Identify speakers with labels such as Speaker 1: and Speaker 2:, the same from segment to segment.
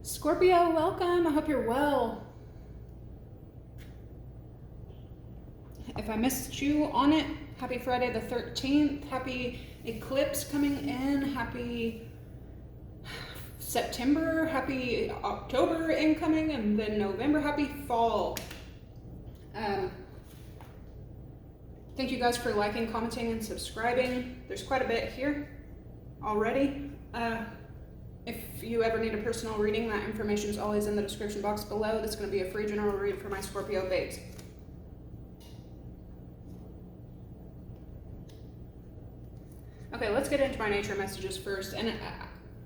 Speaker 1: Scorpio, welcome. I hope you're well. If I missed you on it, happy Friday the 13th. Happy eclipse coming in. Happy September. Happy October incoming. And then November. Happy fall. Thank you guys for liking, commenting, and subscribing. There's quite a bit here already. If you ever need a personal reading, that information is always in the description box below. That's going to be a free general read for my Scorpio babes. Okay, let's get into my nature messages first. And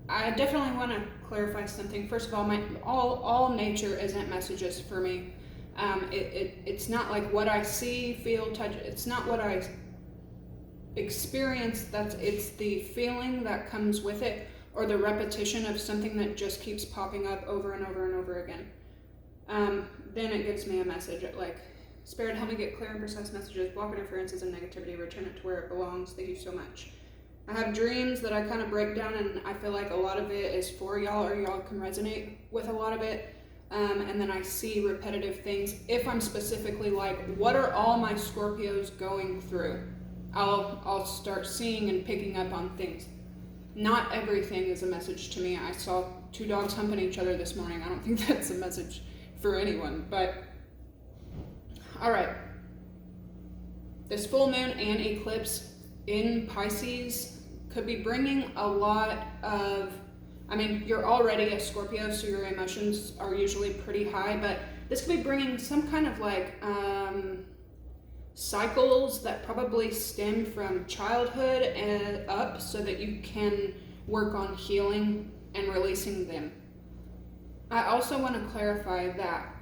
Speaker 1: I definitely want to clarify something. First of all, all nature isn't messages for me. It's not like what I see, feel, touch. It's not what I experience. It's the feeling that comes with it, or the repetition of something that just keeps popping up over and over and over again. Then it gives me a message like, Spirit, help me get clear and precise messages, block interferences and negativity, return it to where it belongs. Thank you so much. I have dreams that I kind of break down, and I feel like a lot of it is for y'all, or y'all can resonate with a lot of it. And then I see repetitive things. If I'm specifically like, what are all my Scorpios going through? I'll start seeing and picking up on things. Not everything is a message to me. I saw two dogs humping each other this morning. I don't think that's a message for anyone, but all right. This full moon and eclipse in Pisces could be bringing a lot of, you're already a Scorpio, so your emotions are usually pretty high, but this could be bringing some kind of like cycles that probably stem from childhood and up, so that you can work on healing and releasing them. I also want to clarify that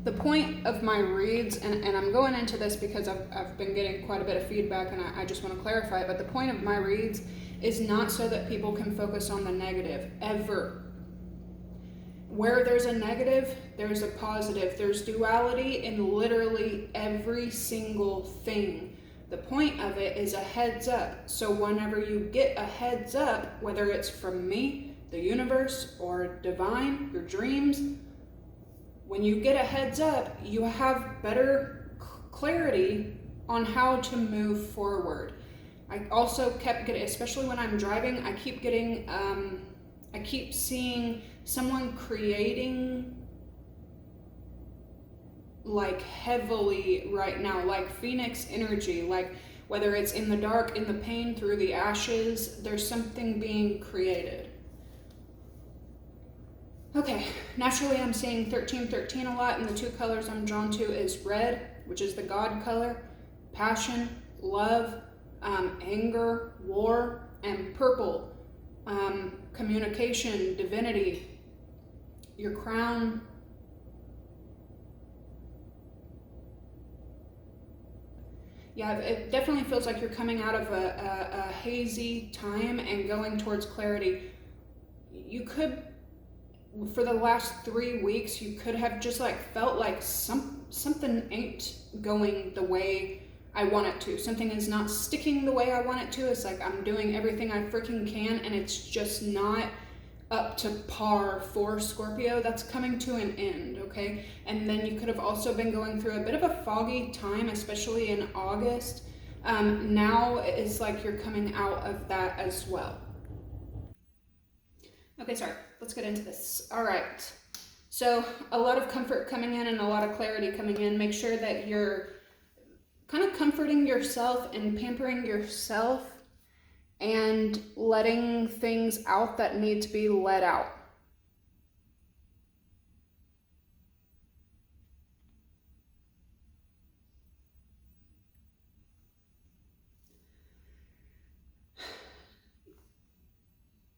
Speaker 1: the point of my reads, and I'm going into this because I've been getting quite a bit of feedback, and I just want to clarify, but the point of my reads is not so that people can focus on the negative, ever. Where there's a negative, there's a positive. There's duality in literally every single thing. The point of it is a heads up. So whenever you get a heads up, whether it's from me, the universe, or divine, your dreams, when you get a heads up, you have better clarity on how to move forward. I also kept getting, especially when I'm driving, I keep seeing someone creating like heavily right now, like Phoenix energy, like whether it's in the dark, in the pain, through the ashes, there's something being created. Okay, naturally I'm seeing 1313 a lot, and the two colors I'm drawn to is red, which is the God color, passion, love, anger, war, and purple, communication, divinity, your crown. Yeah, it definitely feels like you're coming out of a hazy time and going towards clarity. You could, for the last 3 weeks, you could have just like felt like something ain't going the way I want it to. Something is not sticking the way I want it to. It's like I'm doing everything I freaking can, and it's just not up to par for Scorpio. That's coming to an end, okay? And then you could have also been going through a bit of a foggy time, especially in August. Now it's like you're coming out of that as well. Okay, sorry, let's get into this. All right, so a lot of comfort coming in and a lot of clarity coming in. Make sure that you're kind of comforting yourself and pampering yourself and letting things out that need to be let out.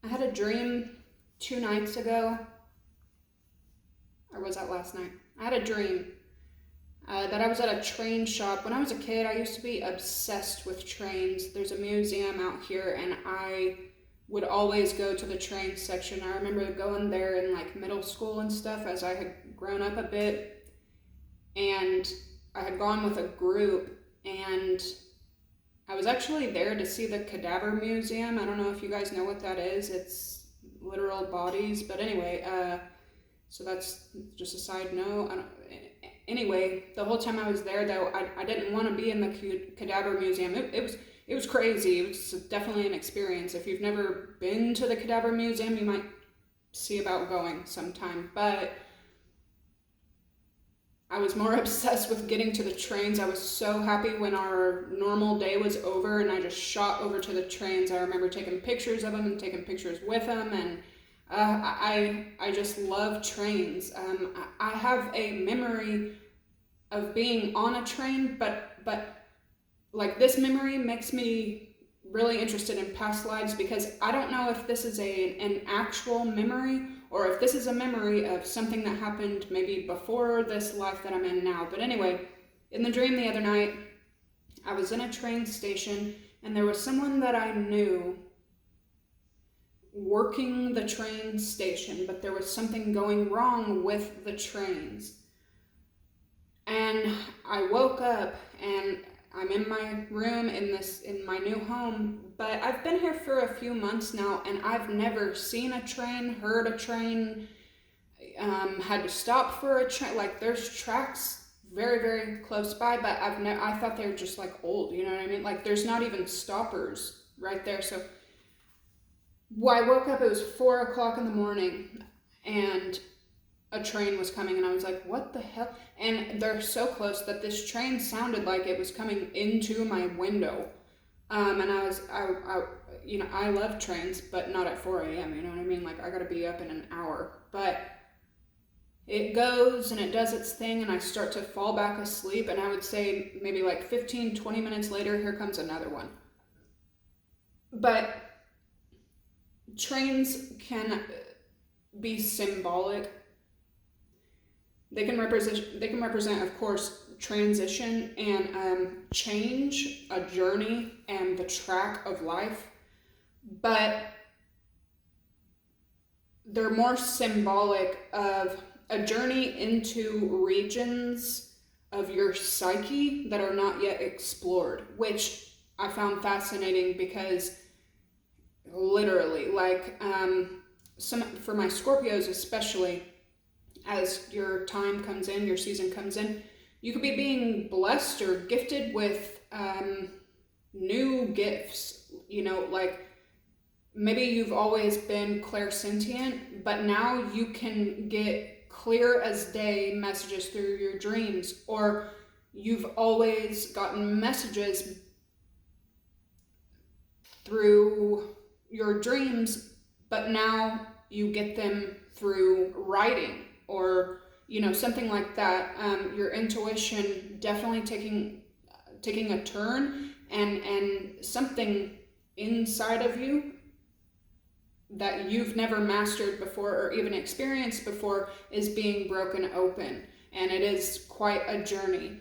Speaker 1: I had a dream 2 nights ago, or was that last night? I had a dream that I was at a train shop. When I was a kid, I used to be obsessed with trains. There's a museum out here, and I would always go to the train section. I remember going there in like middle school and stuff, as I had grown up a bit, and I had gone with a group, and I was actually there to see the Cadaver Museum. I don't know if you guys know what that is. It's literal bodies. But anyway, so that's just a side note. Anyway, the whole time I was there, though, I didn't want to be in the cadaver museum. It was crazy. It was definitely an experience. If you've never been to the cadaver museum, you might see about going sometime. But I was more obsessed with getting to the trains. I was so happy when our normal day was over and I just shot over to the trains. I remember taking pictures of them and taking pictures with them, and I just love trains. I have a memory of being on a train, but like this memory makes me really interested in past lives, because I don't know if this is an actual memory or if this is a memory of something that happened maybe before this life that I'm in now. But anyway, in the dream the other night, I was in a train station and there was someone that I knew working the train station, but there was something going wrong with the trains. And I woke up and I'm in my room in my new home, but I've been here for a few months now and I've never seen a train, heard a train, had to stop for a train. Like there's tracks very, very close by, but I thought they were just like old, you know what I mean? Like there's not even stoppers right there. So I woke up, it was 4:00 in the morning and a train was coming and I was like, what the hell? And they're so close that this train sounded like it was coming into my window. And I love trains, but not at 4 a.m., you know what I mean? Like I gotta be up in an hour. But it goes and it does its thing and I start to fall back asleep, and I would say maybe like 15, 20 minutes later, here comes another one. But trains can be symbolic. They can represent, of course, transition and change, a journey, and the track of life. But they're more symbolic of a journey into regions of your psyche that are not yet explored, which I found fascinating because literally, like, for my Scorpios especially, as your time comes in, your season comes in, you could be being blessed or gifted with new gifts, you know, like maybe you've always been clairsentient, but now you can get clear as day messages through your dreams, or you've always gotten messages through your dreams, but now you get them through writing, or you know, something like that. Your intuition definitely taking a turn, and something inside of you that you've never mastered before or even experienced before is being broken open, and it is quite a journey.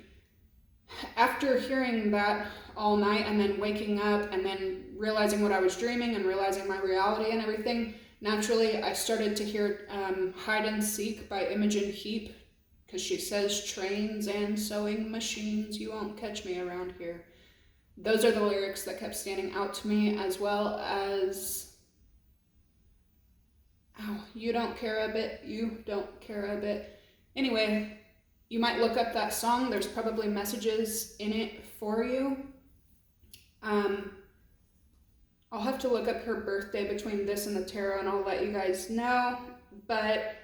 Speaker 1: After hearing that all night and then waking up and then realizing what I was dreaming and realizing my reality and everything, naturally, I started to hear Hide and Seek by Imogen Heap, because she says, trains and sewing machines, you won't catch me around here. Those are the lyrics that kept standing out to me, as well as, you don't care a bit, you don't care a bit. Anyway, you might look up that song. There's probably messages in it for you. I'll have to look up her birthday between this and the tarot, and I'll let you guys know. But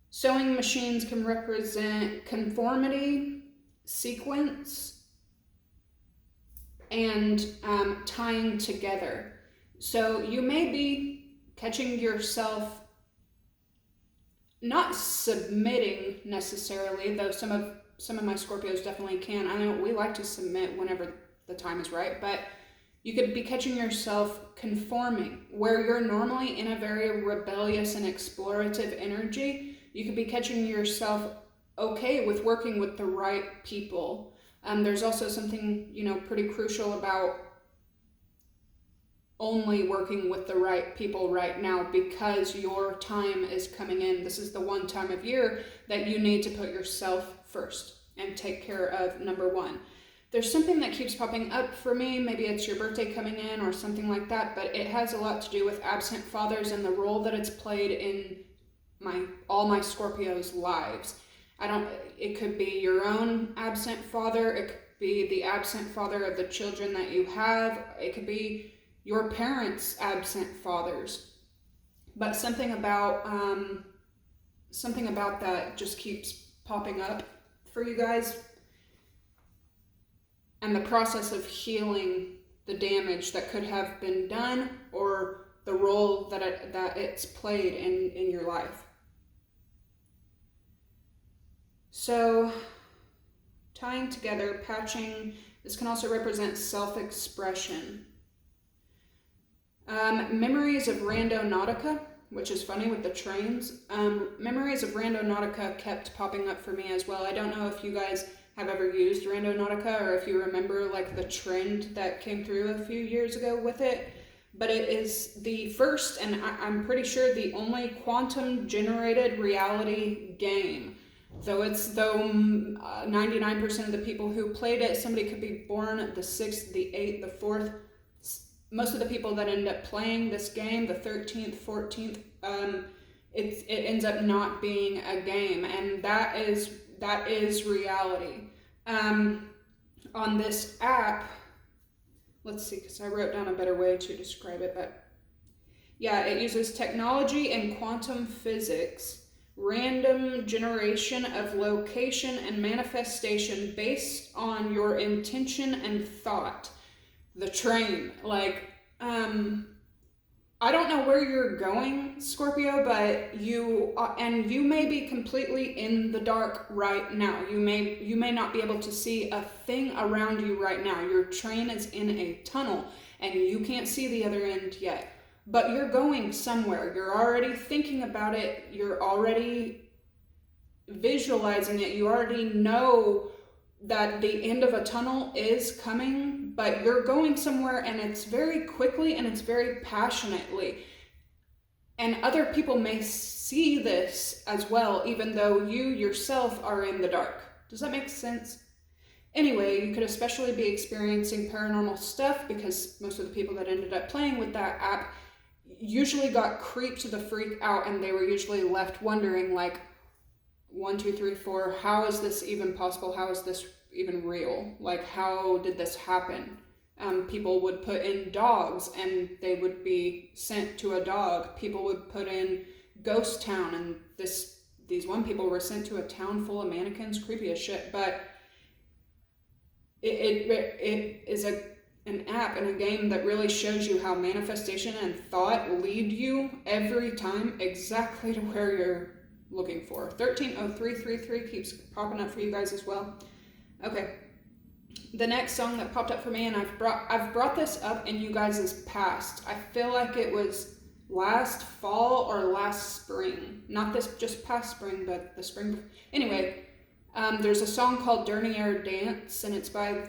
Speaker 1: sewing machines can represent conformity, sequence, and tying together. So you may be catching yourself not submitting necessarily, though some of my Scorpios definitely can. I know we like to submit whenever the time is right, but you could be catching yourself conforming, where you're normally in a very rebellious and explorative energy. You could be catching yourself okay with working with the right people. There's also something, you know, pretty crucial about only working with the right people right now, because your time is coming in. This is the one time of year that you need to put yourself first and take care of number one. there's something that keeps popping up for me. Maybe it's your birthday coming in or something like that, but it has a lot to do with absent fathers and the role that it's played in all my Scorpios' lives. It could be your own absent father, it could be the absent father of the children that you have, it could be your parents' absent fathers. But something about that just keeps popping up for you guys. And the process of healing the damage that could have been done, or the role that it's played in your life. So, tying together, patching, this can also represent self-expression. Memories of Randonautica, which is funny with the trains. Memories of Randonautica kept popping up for me as well. I don't know if you guys have ever used Randonautica, or if you remember like the trend that came through a few years ago with it, but it is the first, and I'm pretty sure the only quantum generated reality game. Though 99% of the people who played it, somebody could be born the 6th, the 8th, the 4th. Most of the people that end up playing this game, the 13th, 14th, it ends up not being a game, and that is reality. On this app, let's see, because I wrote down a better way to describe it, but yeah, it uses technology and quantum physics, random generation of location and manifestation based on your intention and thought. The train, I don't know where you're going, Scorpio, but you may be completely in the dark right now. You may not be able to see a thing around you right now. Your train is in a tunnel and you can't see the other end yet. But you're going somewhere. You're already thinking about it. You're already visualizing it. You already know that the end of a tunnel is coming, but you're going somewhere, and it's very quickly and it's very passionately. And other people may see this as well, even though you yourself are in the dark. Does that make sense? Anyway, you could especially be experiencing paranormal stuff, because most of the people that ended up playing with that app usually got creeped the freak out, and they were usually left wondering, like, 1, 2, 3, 4, how is this even possible? How is this even real? Like, how did this happen? People would put in dogs and they would be sent to a dog. People would put in ghost town, and these one people were sent to a town full of mannequins. Creepy as shit. But it is an app and a game that really shows you how manifestation and thought lead you every time exactly to where you're looking for. 130333 keeps popping up for you guys as well. Okay, the next song that popped up for me, and I've brought this up in you guys' past. I feel like it was last fall or last spring. Not this just past spring, but the spring. Anyway, there's a song called Dernier Dance, and it's by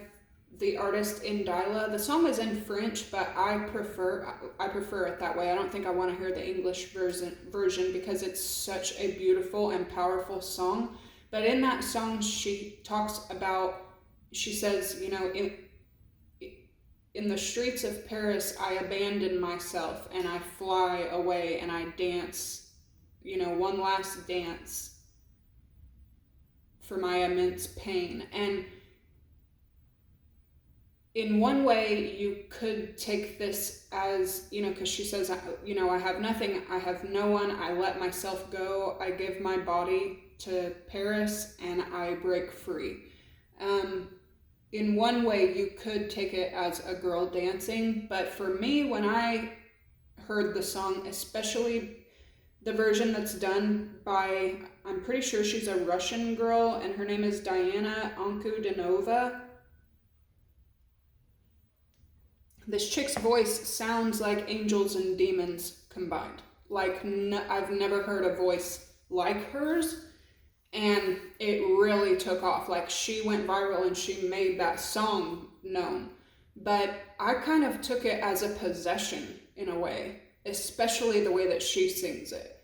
Speaker 1: the artist Indila. The song is in French, but I prefer it that way. I don't think I want to hear the English version because it's such a beautiful and powerful song. But in that song, she says, you know, in the streets of Paris, I abandon myself and I fly away and I dance, you know, one last dance for my immense pain. And in one way, you could take this as, you know, because she says, you know, I have nothing, I have no one, I let myself go, I give my body to Paris, and I break free. In one way, you could take it as a girl dancing, but for me, when I heard the song, especially the version that's done by, I'm pretty sure she's a Russian girl, and her name is Diana Ankudinova. This chick's voice sounds like angels and demons combined. Like, I've never heard a voice like hers, and it really took off. Like, she went viral and she made that song known. But I kind of took it as a possession in a way, especially the way that she sings it.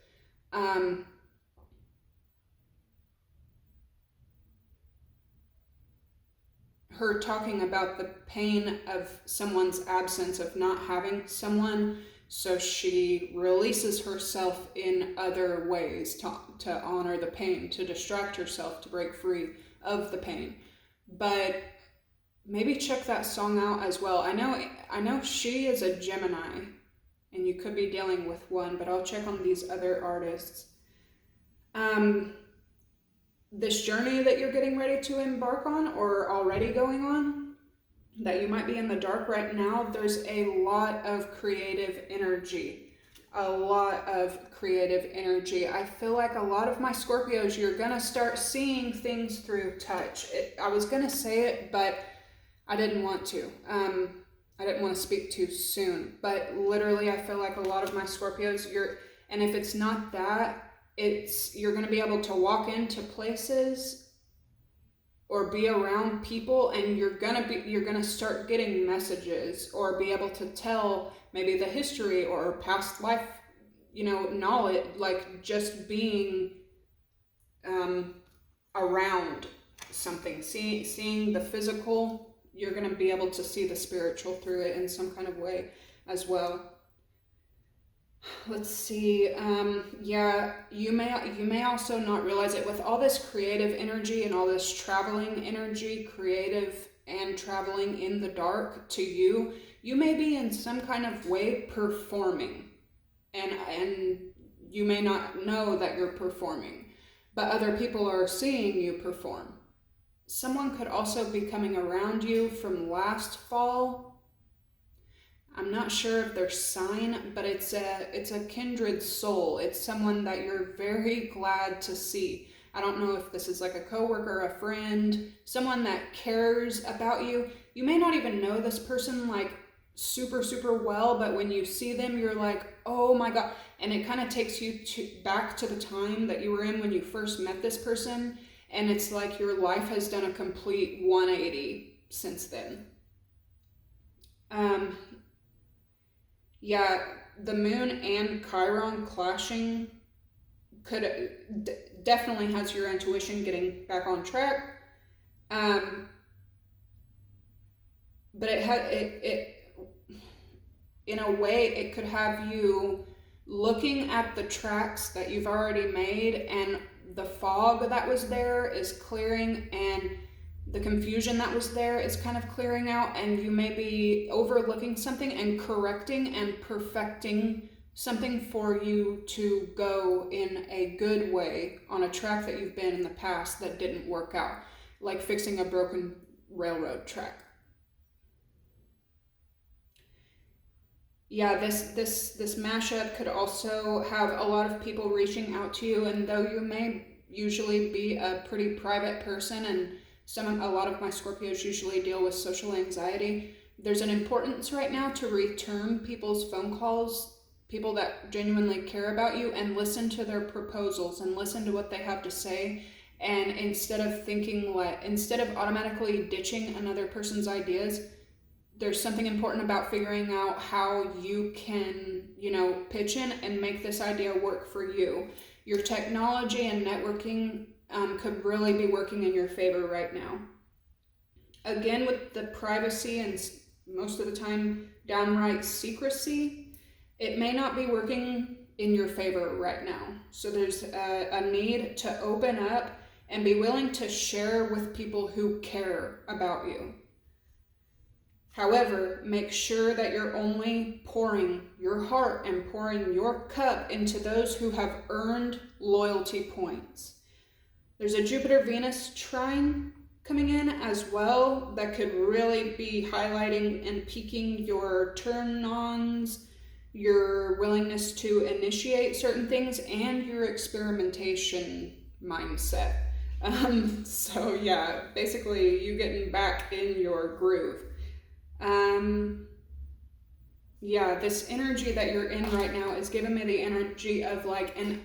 Speaker 1: her talking about the pain of someone's absence, of not having someone, so she releases herself in other ways to honor the pain, to distract herself, to break free of the pain. But maybe check that song out as well. I know she is a Gemini, and you could be dealing with one, but I'll check on these other artists. This journey that you're getting ready to embark on, or already going on, that you might be in the dark right now, there's a lot of creative energy. A lot of creative energy. I feel like a lot of my Scorpios, you're going to start seeing things through touch. I was going to say it, but I didn't want to. I didn't want to speak too soon. But literally, I feel like a lot of my Scorpios, and if it's not that, you're going to be able to walk into places or be around people, and you're going to start getting messages, or be able to tell maybe the history or past life, knowledge, like just being around something, seeing the physical. You're going to be able to see the spiritual through it in some kind of way as well. Let's see. Yeah, you may also not realize it, with all this creative energy and all this traveling energy, creative and traveling in the dark to you. You may be in some kind of way performing, and you may not know that you're performing, but other people are seeing you perform. Someone could also be coming around you from last fall. I'm not sure of their sign, but it's a kindred soul. It's someone that you're very glad to see. I don't know if this is like a coworker, a friend, someone that cares about you. You may not even know this person like super, super well, but when you see them, you're like, oh my God. And it kind of takes you back to the time that you were in when you first met this person. And it's like your life has done a complete 180 since then. Yeah, the moon and Chiron clashing definitely has your intuition getting back on track. But it in a way, it could have you looking at the tracks that you've already made, and the fog that was there is clearing, and the confusion that was there is kind of clearing out, and you may be overlooking something and correcting and perfecting something for you to go in a good way on a track that you've been in the past that didn't work out, like fixing a broken railroad track. Yeah, this mashup could also have a lot of people reaching out to you, and though you may usually be a pretty private person, and a lot of my Scorpios usually deal with social anxiety, there's an importance right now to return people's phone calls, people that genuinely care about you, and listen to their proposals and listen to what they have to say. And instead of automatically ditching another person's ideas, there's something important about figuring out how you can, pitch in and make this idea work for you. Your technology and networking could really be working in your favor right now. Again, with the privacy and most of the time downright secrecy, it may not be working in your favor right now. So there's a need to open up and be willing to share with people who care about you. However, make sure that you're only pouring your heart and pouring your cup into those who have earned loyalty points. There's a Jupiter-Venus trine coming in as well that could really be highlighting and piquing your turn-ons, your willingness to initiate certain things, and your experimentation mindset. So yeah, basically you getting back in your groove. Yeah, this energy that you're in right now is giving me the energy of like a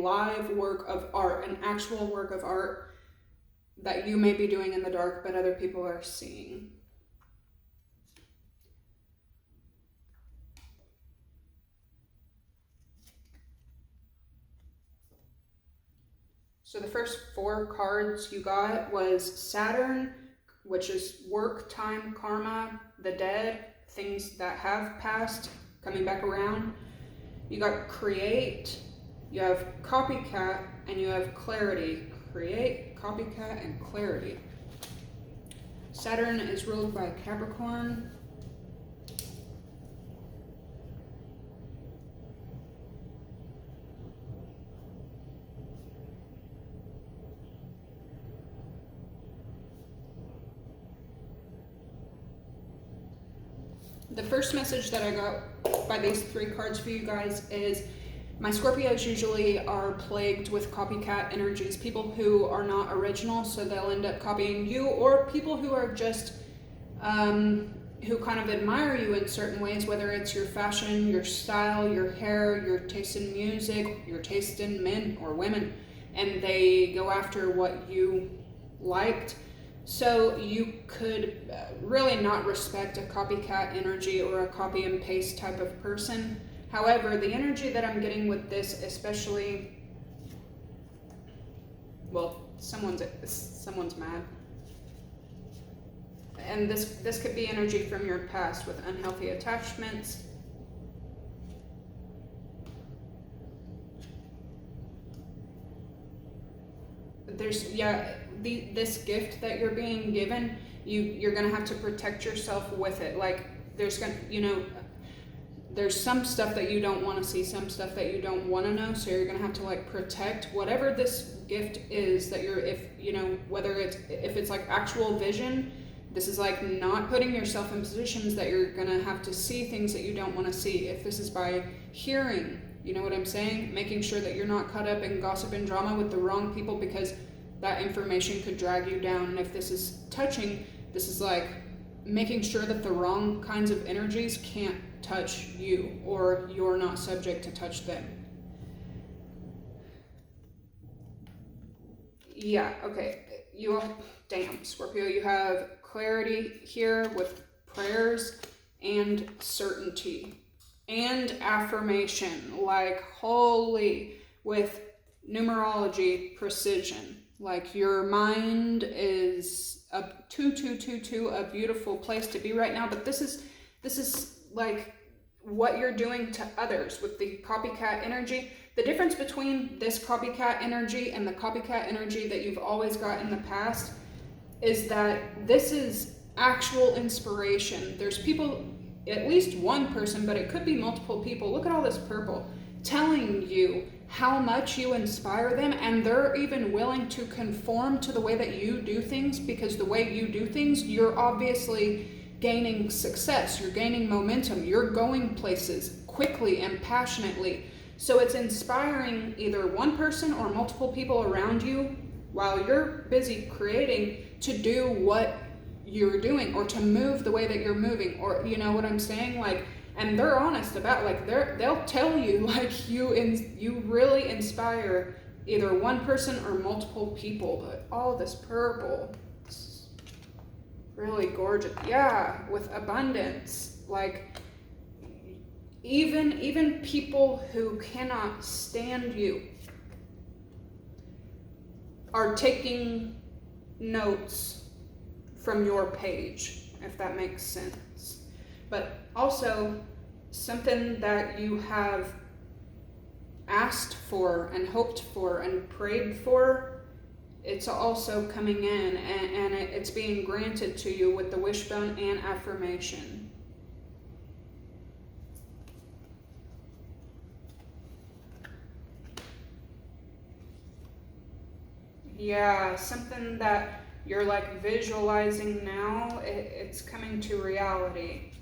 Speaker 1: live work of art, an actual work of art that you may be doing in the dark, but other people are seeing. So the first 4 cards you got was Saturn, which is work, time, karma, the dead, things that have passed, coming back around. You got create, you have copycat, and you have clarity. Create, copycat, and clarity. Saturn is ruled by Capricorn. The first message that I got by these 3 cards for you guys is my Scorpios usually are plagued with copycat energies, people who are not original, so they'll end up copying you, or people who are just, who kind of admire you in certain ways, whether it's your fashion, your style, your hair, your taste in music, your taste in men or women, and they go after what you liked. So you could really not respect a copycat energy or a copy and paste type of person. However, the energy that I'm getting with this, especially, well, someone's mad. And this could be energy from your past with unhealthy attachments. There's, this gift that you're being given, you're gonna have to protect yourself with it. Like, there's gonna, there's some stuff that you don't want to see, some stuff that you don't want to know, so you're gonna have to like protect whatever this gift is that you're, whether if it's like actual vision. This is like not putting yourself in positions that you're gonna have to see things that you don't want to see. If this is by hearing, you know what I'm saying? Making sure that you're not caught up in gossip and drama with the wrong people, because that information could drag you down. And if this is touching, this is like making sure that the wrong kinds of energies can't touch you, or you're not subject to touch them. Yeah, okay. Damn, Scorpio, you have clarity here with prayers and certainty and affirmation, like holy, with numerology precision. Like your mind is a 2222, a beautiful place to be right now, but this is like what you're doing to others with the copycat energy. The difference between this copycat energy and the copycat energy that you've always got in the past is that this is actual inspiration. There's people, at least one person, but it could be multiple people. Look at all this purple, telling you how much you inspire them, and they're even willing to conform to the way that you do things, because the way you do things, you're obviously gaining success, you're gaining momentum, you're going places quickly and passionately. So it's inspiring either one person or multiple people around you while you're busy creating to do what you're doing, or to move the way that you're moving, or you know what I'm saying? Like, and they're honest about, like, they'll tell you, like, you really inspire either one person or multiple people. But all this purple, it's really gorgeous. Yeah, with abundance. Like, even people who cannot stand you are taking notes from your page, if that makes sense. But also something that you have asked for and hoped for and prayed for, it's also coming in, and it's being granted to you with the wishbone and affirmation. Yeah, something that you're like visualizing now, it's coming to reality.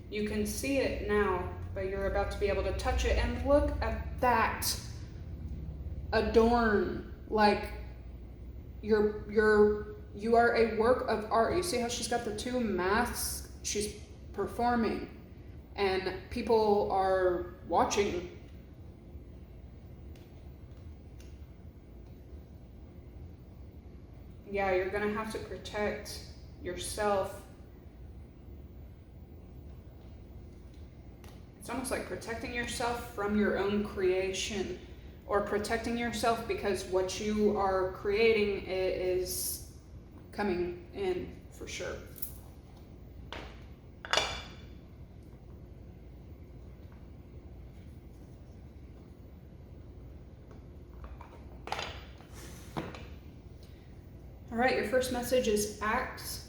Speaker 1: You can see it now, but you're about to be able to touch it. And look at that. Adorn, like you are a work of art. You see how she's got the 2 masks? She's performing, and people are watching. Yeah, you're gonna have to protect yourself. It's almost like protecting yourself from your own creation, or protecting yourself because what you are creating is coming in for sure. All right, your first message is Acts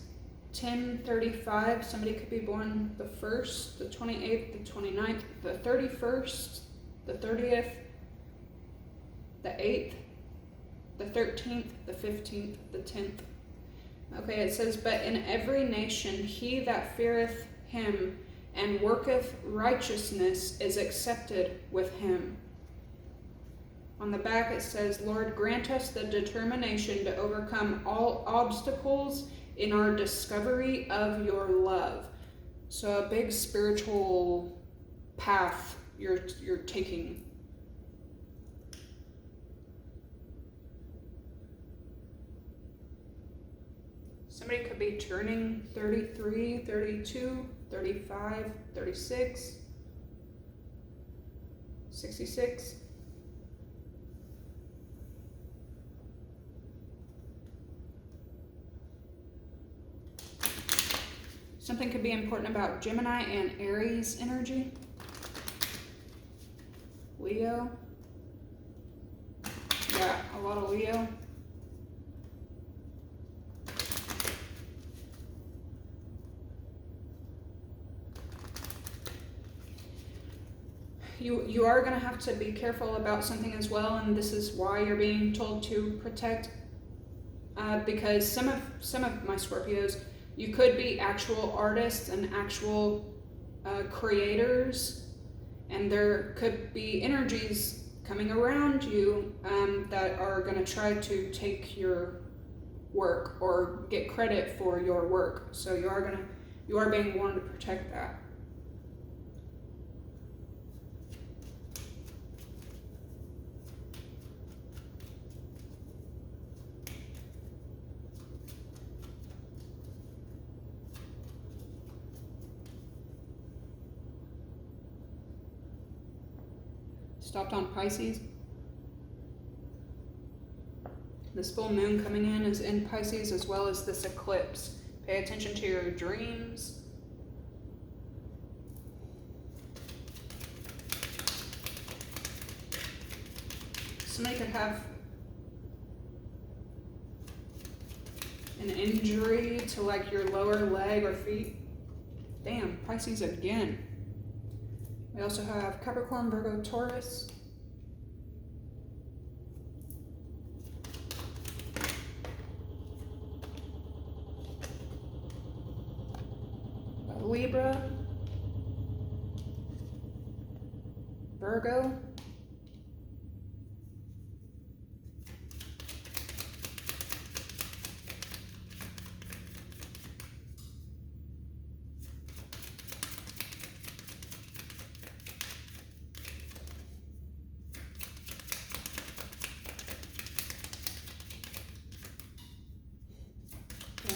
Speaker 1: 10:35. Somebody could be born the 1st, the 28th, the 29th, the 31st, the 30th, the 8th, the 13th, the 15th, the 10th. Okay, it says, but in every nation he that feareth him and worketh righteousness is accepted with him. On the back it says, Lord, grant us the determination to overcome all obstacles in our discovery of your love. So a big spiritual path you're taking. Somebody could be turning 33, 32, 35, 36, 66. Something could be important about Gemini and Aries energy. Leo. Yeah, a lot of Leo. You are going to have to be careful about something as well, and this is why you're being told to protect, because some of my Scorpios, you could be actual artists and actual creators, and there could be energies coming around you that are going to try to take your work or get credit for your work. So you are being warned to protect that. Stopped on Pisces. This full moon coming in is in Pisces, as well as this eclipse. Pay attention to your dreams. Somebody could have an injury to like your lower leg or feet. Damn, Pisces again. We also have Capricorn, Virgo, Taurus. Libra, Virgo,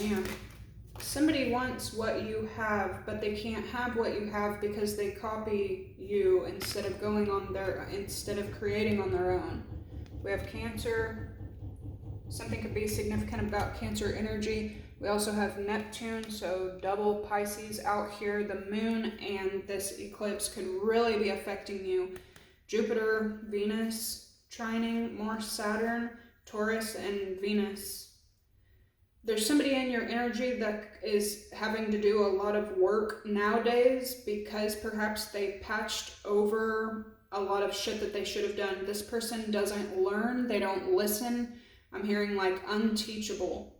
Speaker 1: Damn. Somebody wants what you have, but they can't have what you have because they copy you instead of creating on their own. We have Cancer. Something could be significant about Cancer energy. We also have Neptune, so double Pisces out here. The moon and this eclipse could really be affecting you. Jupiter, Venus, trining, more Saturn, Taurus, and Venus. There's somebody in your energy that is having to do a lot of work nowadays because perhaps they patched over a lot of shit that they should have done. This person doesn't learn, they don't listen. I'm hearing like unteachable.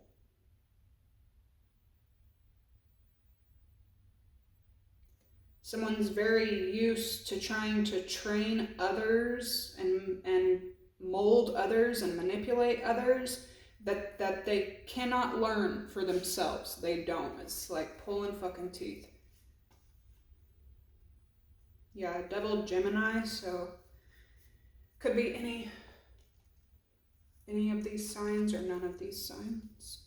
Speaker 1: Someone's very used to trying to train others and mold others and manipulate others. That they cannot learn for themselves. They don't. It's like pulling fucking teeth. Yeah, double Gemini, so could be any of these signs or none of these signs.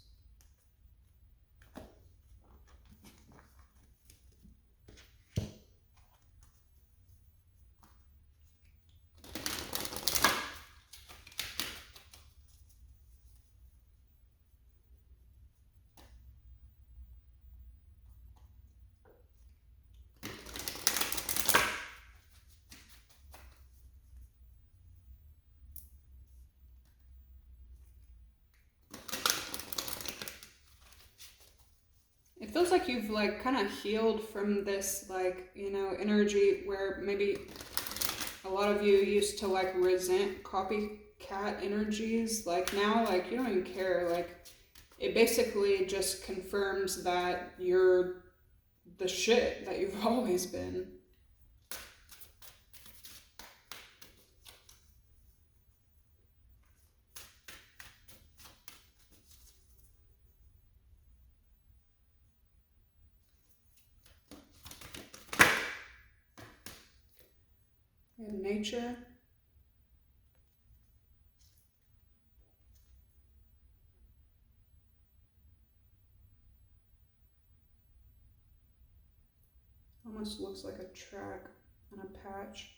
Speaker 1: feels like you've like kind of healed from this, like, you know, energy where maybe a lot of you used to like resent copycat energies. Like now, like you don't even care. Like it basically just confirms that you're the shit that you've always been. We have nature. Almost looks like a track and a patch.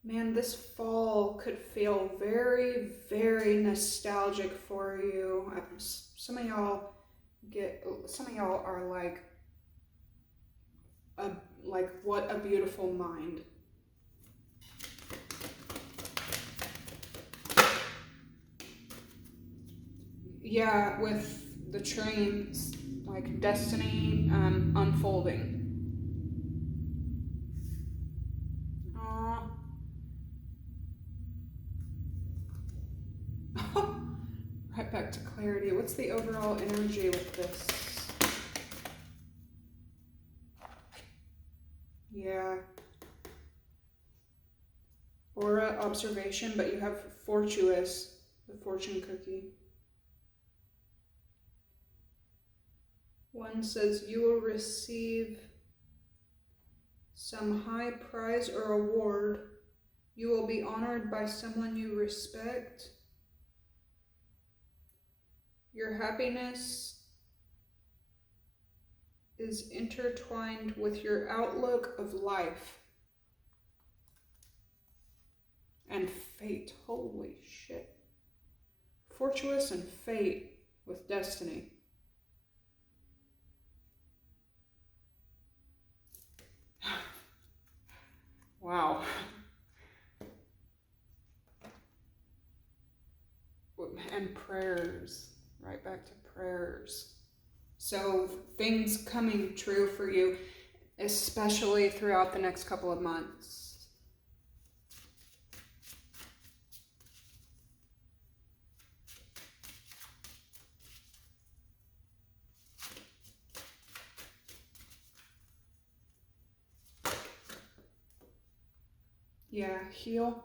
Speaker 1: Man, this fall could feel very, very nostalgic for you. Some of y'all are like, what a beautiful mind. Yeah, with the trains, like destiny unfolding. Aww. Right back to clarity. What's the overall energy with this? Yeah. Aura, observation, but you have fortuitous, the fortune cookie. One says you will receive some high prize or award. You will be honored by someone you respect. Your happiness is intertwined with your outlook of life. And fate, holy shit. Fortuitous and fate with destiny. Wow. And prayers, right back to prayers. So things coming true for you, especially throughout the next couple of months. Yeah, heal.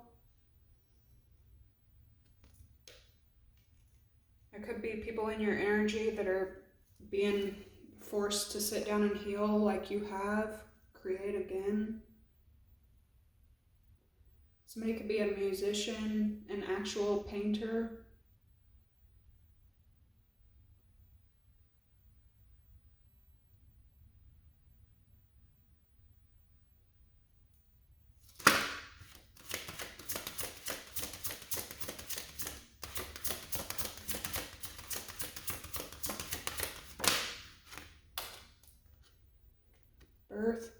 Speaker 1: There could be people in your energy that are being forced to sit down and heal like you have. Create again. Somebody could be a musician, an actual painter. Birth.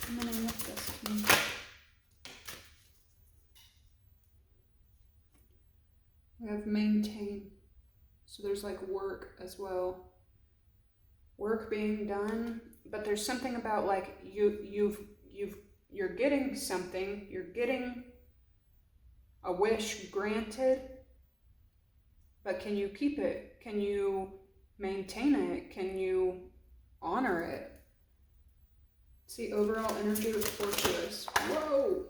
Speaker 1: I'm gonna look this to me. We have maintain. So there's like work as well. Work being done, but there's something about like you're getting something, you're getting a wish granted, but can you keep it? Can you maintain it? Can you honor it? See, overall energy with fortuitous. Whoa!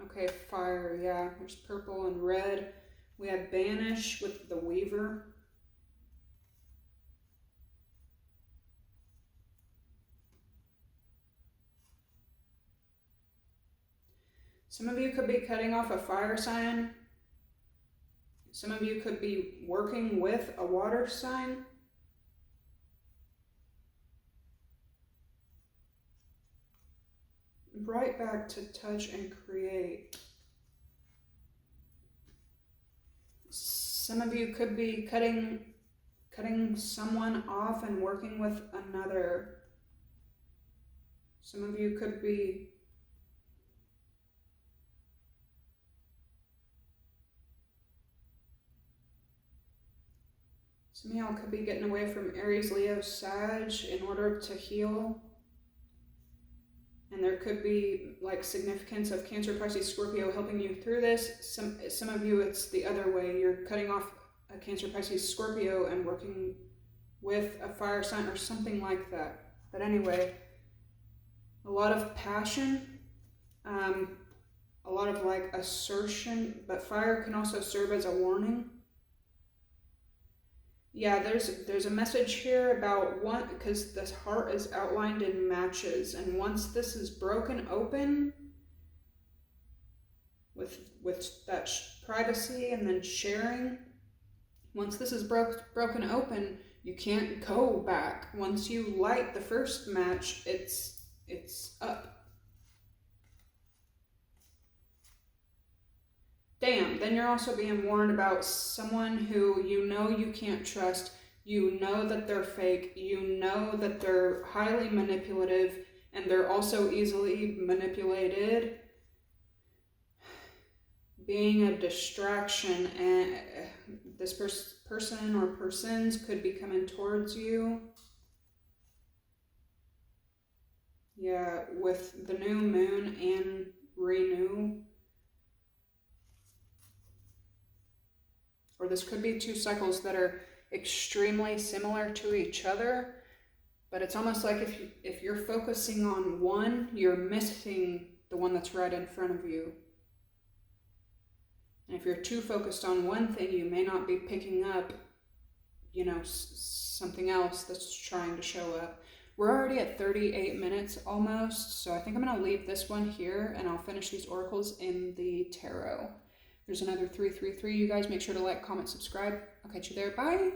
Speaker 1: Okay, fire, yeah. There's purple and red. We have banish with the weaver. Some of you could be cutting off a fire sign. Some of you could be working with a water sign. Right back to touch and create. Some of you could be cutting someone off and working with another. Some of you could be some of y'all could be getting away from Aries, Leo, Sag in order to heal. And there could be like significance of Cancer, Pisces, Scorpio helping you through this. Some of you, it's the other way. You're cutting off a Cancer, Pisces, Scorpio and working with a fire sign or something like that. But anyway, a lot of passion, a lot of like assertion, but fire can also serve as a warning. Yeah, there's a message here about one, because this heart is outlined in matches, and once this is broken open with that privacy and then sharing, once this is broken open, you can't go back. Once you light the first match, it's up. Damn, then you're also being warned about someone who you know you can't trust, you know that they're fake, you know that they're highly manipulative, and they're also easily manipulated. Being a distraction, and this person or persons could be coming towards you. Yeah, with the new moon and renew. Or this could be two cycles that are extremely similar to each other, but it's almost like if you're focusing on one, you're missing the one that's right in front of you. And if you're too focused on one thing, you may not be picking up, you know, something else that's trying to show up. We're already at 38 minutes almost, so I think I'm going to leave this one here, and I'll finish these oracles in the tarot. There's another 333. You guys make sure to like, comment, subscribe. I'll catch you there. Bye.